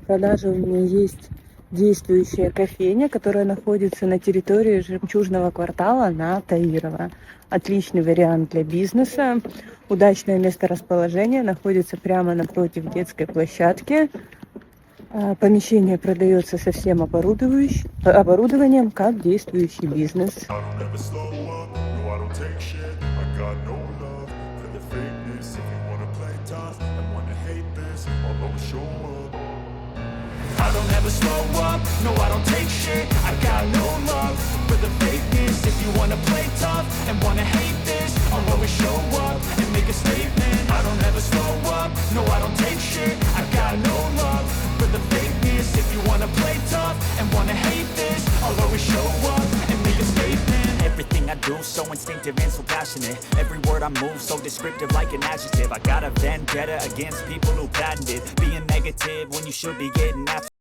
Продажа у меня есть действующая кофейня, которая находится на территории Жемчужного квартала на Таирово. Отличный вариант для бизнеса. Удачное месторасположение, находится прямо напротив детской площадки. Помещение продается со всем оборудованием, как действующий бизнес. I don't ever slow up, no I don't take shit. I got no love for the fakeness. If you wanna play tough and wanna hate this, I'll always show up and make a statement. I don't ever slow up, no I don't take shit. I got no love for the fakeness. If you wanna play tough and wanna hate this, I'll always show up and make a statement. Everything I do so instinctive and so passionate. Every word I move so descriptive like an adjective. I got a vendetta against people who patented being negative when you should be getting after.